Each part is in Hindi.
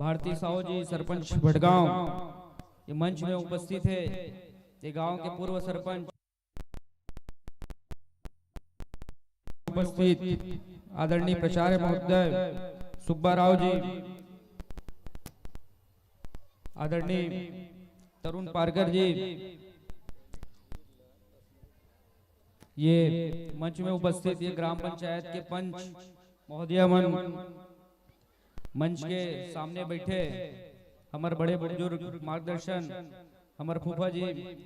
भारती साहू जी सरपंच भटगांव ये मंच में उपस्थित है। ये गांव के पूर्व सरपंच उपस्थित आदरणीय प्राचार्य महोदय सुब्बा राव जी, आदरणीय तरुण पारकर जी, ये मंच में उपस्थित ये ग्राम पंचायत के पंच महोदय मंच के सामने बैठे हमारे बड़े बुजुर्ग मार्गदर्शन हमारे फूफा जी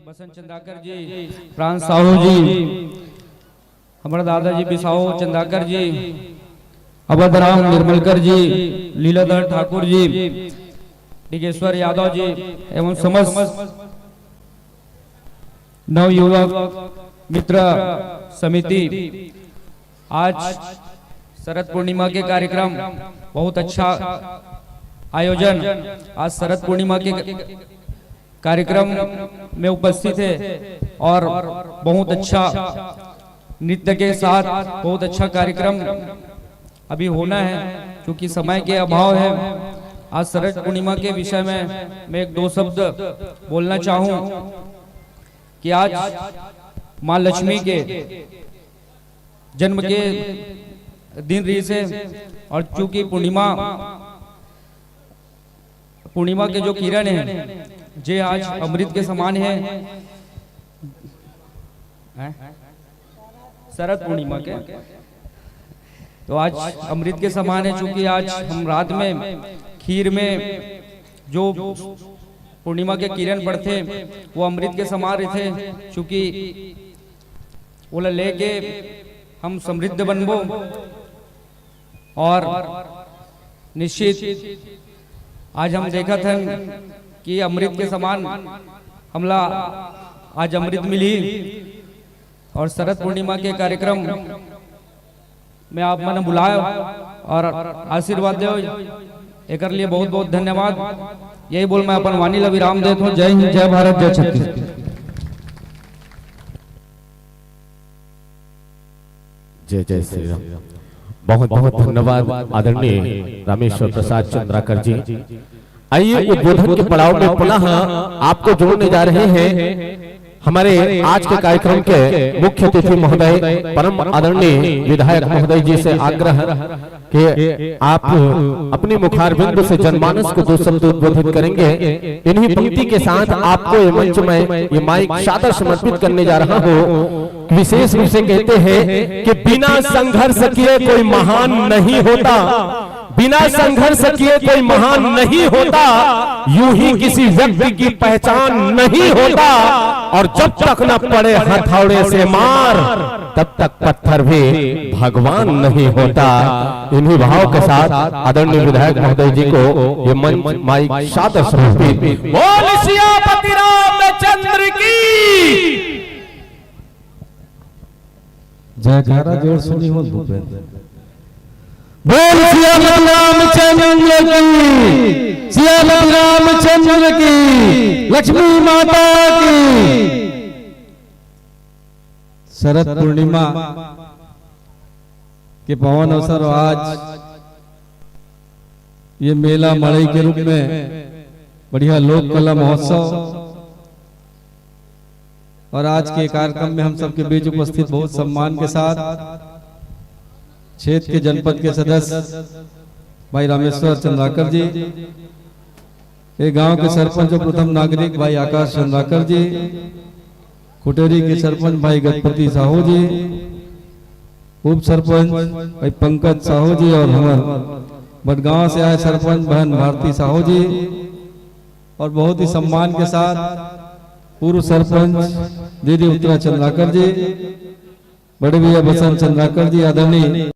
बसंत चंदाकर जी, प्राण साहू जी, हमारे दादाजी बिसाऊ चंदाकर जी, अवधराम निर्मलकर जी, लीलाधर ठाकुर जी, डिगेश्वर यादव जी एवं समस्त नवयुवक मित्र समिति। आज शरद पूर्णिमा के कार्यक्रम बहुत अच्छा आयोजन। आज शरद पूर्णिमा के कार्यक्रम में उपस्थित है और बहुत अच्छा नृत्य के साथ बहुत अच्छा कार्यक्रम अभी होना है। क्योंकि समय के अभाव है, आज शरद पूर्णिमा के विषय में मैं एक दो शब्द बोलना चाहूं कि आज माँ लक्ष्मी के जन्म के दिन रही से, और चूंकि पूर्णिमा के जो किरण हैं जे आज अमृत के समान है, शरद पूर्णिमा के तो आज अमृत के समान है। चूंकि आज हम रात में खीर में जो पूर्णिमा के किरण पड़ते वो अमृत के समान रहते। चूंकि वो लेके हम समृद्ध बनबो और निश्चित आज हम देखा था कि अमृत के समान हमला आज अमृत मिली। और शरद पूर्णिमा के कार्यक्रम में आप मैंने बुलाया और आशीर्वाद दो, एक लिए बहुत बहुत धन्यवाद। यही बोल मैं अपन वाणी ला विराम देता हूँ। जय हिंद, जय भारत, जय छत्तीसगढ़। जय जय श्री राम। बहुत बहुत धन्यवाद आदरणीय रामेश्वर प्रसाद चंद्राकर जी। आइए उद्बोधन के पड़ाव में पुनः आपको जोड़ने जा रहे हैं हमारे आज के कार्यक्रम के मुख्य अतिथि महोदय परम आदरणीय विधायक महोदय जी से आग्रह कि आप अपनी मुखारबिंद से जनमानस को दो शब्द उद्बोधित करेंगे। इन्हीं पंक्ति के साथ आपको ये मंच में ये माइक सादर समर्पित करने जा रहा हूँ। विशेष रूप से कहते हैं कि बिना संघर्ष किए कोई महान नहीं होता, बिना संघर्ष किए कोई महान नहीं होता, यूं ही किसी व्यक्ति की पहचान नहीं होता, और जब तक न पड़े हथौड़े से मार तब तक पत्थर भी भगवान नहीं होता। इन्हीं भाव के साथ आदरणीय विधायक महोदय जी को ये मंच माइक सादर समर्पित। बोल सियापति रामचंद्र की जयकारा जोर सुनी हो भूपेंद्र। बोल सियापति रामचंद्र की, सियापति रामचंद्र की, लक्ष्मी माता की। शरद पूर्णिमा के पावन अवसर आज ये मेला मड़ई के रूप में बढ़िया लोक कला महोत्सव और आज के कार्यक्रम में हम सबके बीच उपस्थित बहुत सम्मान के साथ क्षेत्र के जनपद के सदस्य भाई रामेश्वर चंद्राकर जी, एक गांव के सरपंच और प्रथम नागरिक भाई आकाश चंद्राकर जी, कुटेरी के सरपंच भाई गणपति साहू जी, उप सरपंच भाई पंकज साहू जी और हमारे बटगांव से आए सरपंच बहन भारती साहू जी, और बहुत ही सम्मान के साथ पूर्व सरपंच दीदी उत्तरा चंद्राकर जी, बड़े भैया बसंत चंद्राकर जी, आदरणीय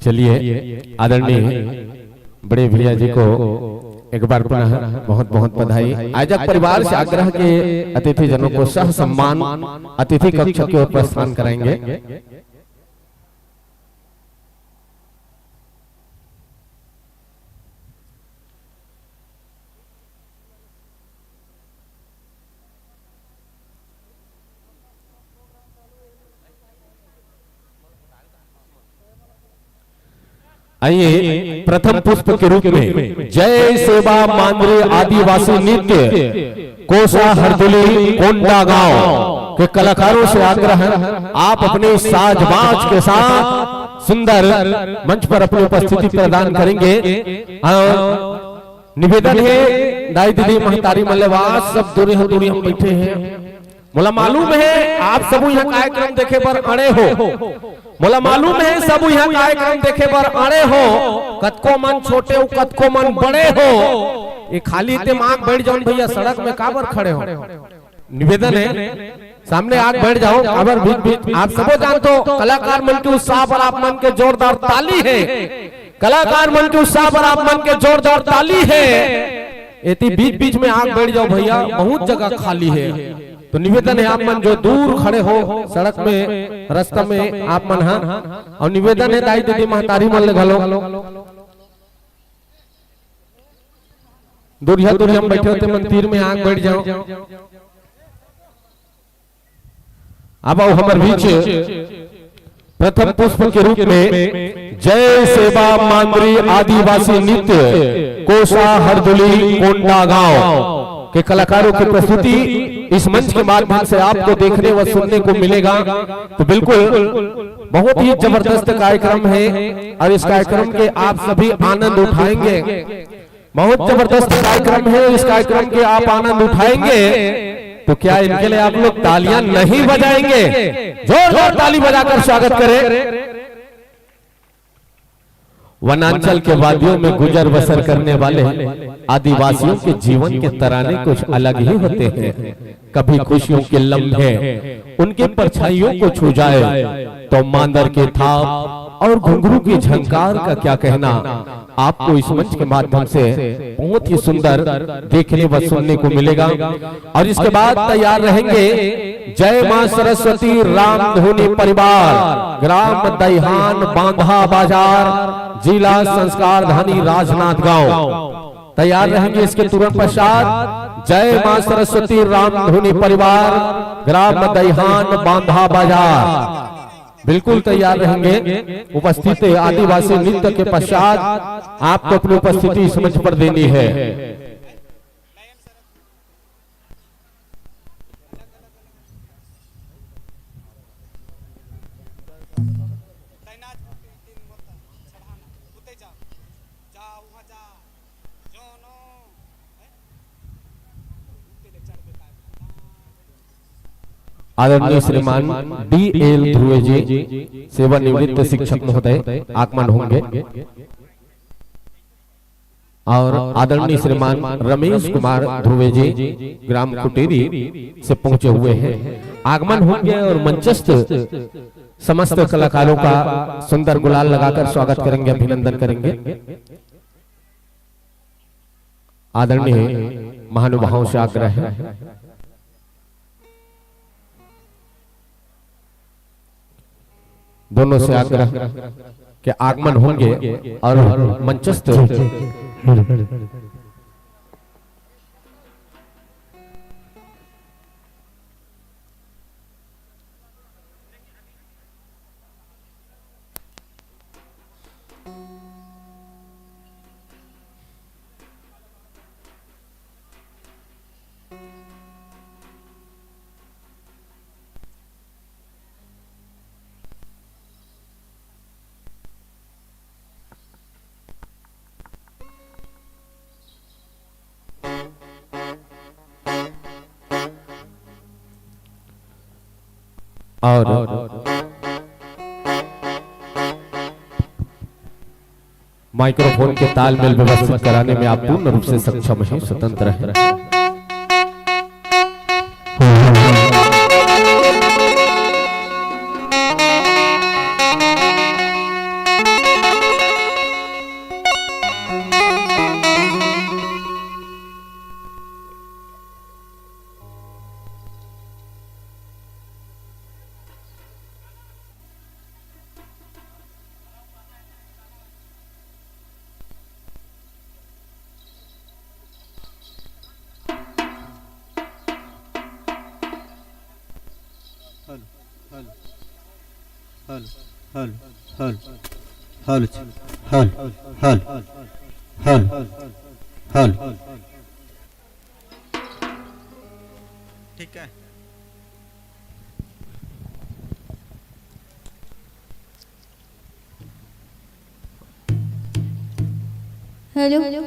चलिए आदरणीय बड़े भैया जी को एक बार पुनः बहुत बहुत बधाई। आयोजक परिवार से आग्रह के अतिथि जनों को सह सम्मान अतिथि कक्ष की ओर प्रस्थान कराएंगे। आइए प्रथम पुष्प के रूप में जय सेवा मांद्रे आदिवासी नृत्य कोसा हरदुली कोंडा गांव के कलाकारों से आग्रह है आप अपने साजबाज के साथ सुंदर मंच पर अपनी उपस्थिति प्रदान करेंगे। निवेदन है दाई दीदी महतारी मल्लेवास सब दूरी हम बैठे हैं। मोला मालूम है आप सब यहाँ कार्यक्रम देखे पर अड़े हो। मोला मालूम है सब यहाँ कार्यक्रम देखे पर अड़े हो। कतको मन छोटे हो कतको मन बड़े हो। ये खाली दिमाग बैठ जाओ भैया सड़क में काबर खड़े हो। निवेदन है सामने आग बैठ जाओ। अगर बीच बीच आप सबो जानते हो कलाकार मन के उत्साह पर आप मन के जोरदार ताली है। कलाकार मन के उत्साह पर आप मन के जोरदार ताली है। इतनी बीच बीच में आग बैठ जाओ भैया बहुत जगह खाली है। तो निवेदन है आप मन जो दूर खड़े हो सड़क में रास्ता में आप मन हाँ और निवेदन है दाई दीदी महतारी मन ले घलो दूरिया हम बैठे होते मंदिर में आग बैठ जाओ। अब आओ हमारे बीच प्रथम पुष्प के रूप में जय सेवा मांद्री आदिवासी नृत्य कोसा हरदुली कोंडा गांव के कलाकारों की प्रस्तुति इस मंच के माध्यम से आपको देखने व सुनने को मिलेगा। तो बिल्कुल बहुत ही जबरदस्त कार्यक्रम है और इस कार्यक्रम के आप सभी आनंद उठाएंगे। बहुत जबरदस्त कार्यक्रम है इस कार्यक्रम के आप आनंद उठाएंगे। तो क्या इनके लिए आप लोग तालियां नहीं बजाएंगे? जोरदार ताली बजाकर स्वागत करें। वनांचल के वादियों में गुजर बसर करने वाले आदिवासियों के जीवन के तराने कुछ अलग ही होते हैं। कभी खुशियों के लम्हे उनके परछाइयों को छू जाए तो मांदर के थाप और घुंघरू की झंकार का क्या कहना आपको इस मंच के माध्यम से बहुत ही सुंदर देखने व सुनने को मिलेगा। और इसके बाद तैयार रहेंगे जय मां सरस्वती रामधुनी परिवार ग्राम दैहान बांधा बाजार जिला संस्कार धानी राजनाथ गांव तैयार रहेंगे। इसके तुरंत पश्चात जय मां सरस्वती रामधुनी परिवार ग्राम दैहान बांधा बाजार बिल्कुल तैयार रहेंगे। उपस्थित आदिवासी नृत्य के पश्चात आपको अपनी उपस्थिति इस मंच पर देनी है। आदरणीय श्रीमान DL ध्रुवे जी सेवानिवृत्त शिक्षक महोदय आगमन होंगे और आदरणीय श्रीमान रमेश कुमार ध्रुवे जी ग्राम कुटेरी से पहुंचे हुए हैं आगमन होंगे और मंचस्थ समस्त कलाकारों का सुंदर गुलाल लगाकर स्वागत करेंगे अभिनंदन करेंगे। आदरणीय महानुभावों से आग्रह है दोनों से आग्रह के आगमन होंगे और मंचस्थ और माइक्रोफोन के तालमेल व्यवस्थित कराने में आप पूर्ण रूप से सक्षम हैं, स्वतंत्र हैं। हल हल हल हल हल हल हल हल ठीक है। हेलो हेलो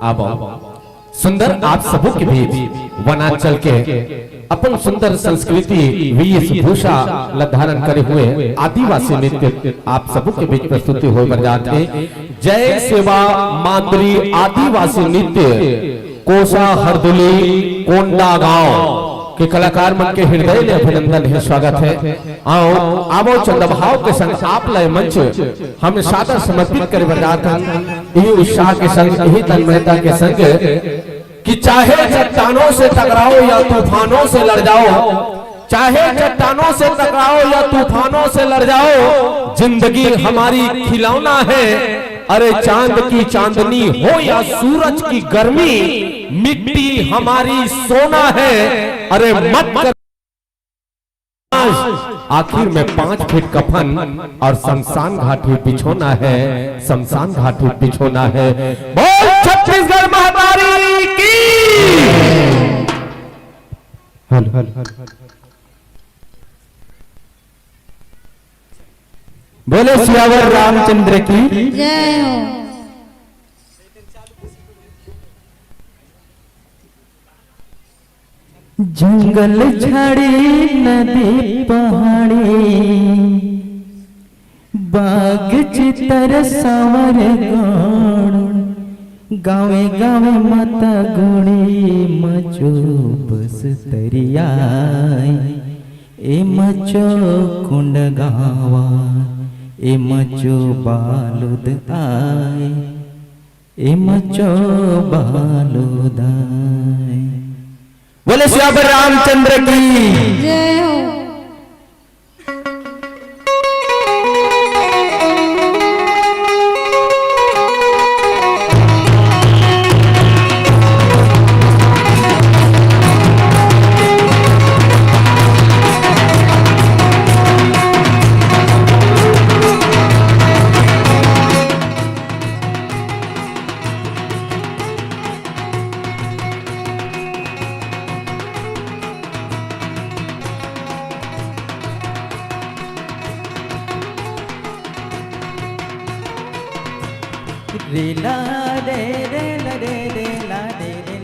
अब सुंदर आप सबों के बीच वनांचल के अपन सुंदर संस्कृति वेशभूषा धारण करे हुए आदिवासी नृत्य आप सबों के बीच प्रस्तुति हो बजाते जय सेवा मातृ आदिवासी नृत्य कोसा हरदुली कोंडा गांव के कलाकार मन के हृदय में अभिनंदन है, स्वागत है। आओ आवो चंद्रभाव के संग आप लय मंच हम सादर समर्पित कर बजाते यही उत्साह के संग यही तन्मयता के संग कि चाहे चट्टानों से टकराओ या तूफानों से लड़ जाओ, चाहे चट्टानों से टकराओ या तूफानों से लड़ जाओ, जिंदगी हमारी खिलौना है। अरे चांद की चांदनी हो या सूरज की गर्मी, मिट्टी हमारी सोना है। अरे मत कर आखिर में 5 फीट कफन और शमशान घाटी बिछोना है, शमशान घाटी बिछोना है। बोल छत्तीसगढ़ महातारी की। हल हल बोले सियावर रामचंद्र की जय हो। जंगल झाड़ी नदी पहाड़ी बाग चितर सावर गावे गावे माता गुड़ी मचो बस तरियाई ए मचो कुंड गावा ए मचो बालुद आए ए मचो बालुद आए। बोले सियावर रामचंद्र की जय हो। रे ला रे रे ला रे रे ला रे रे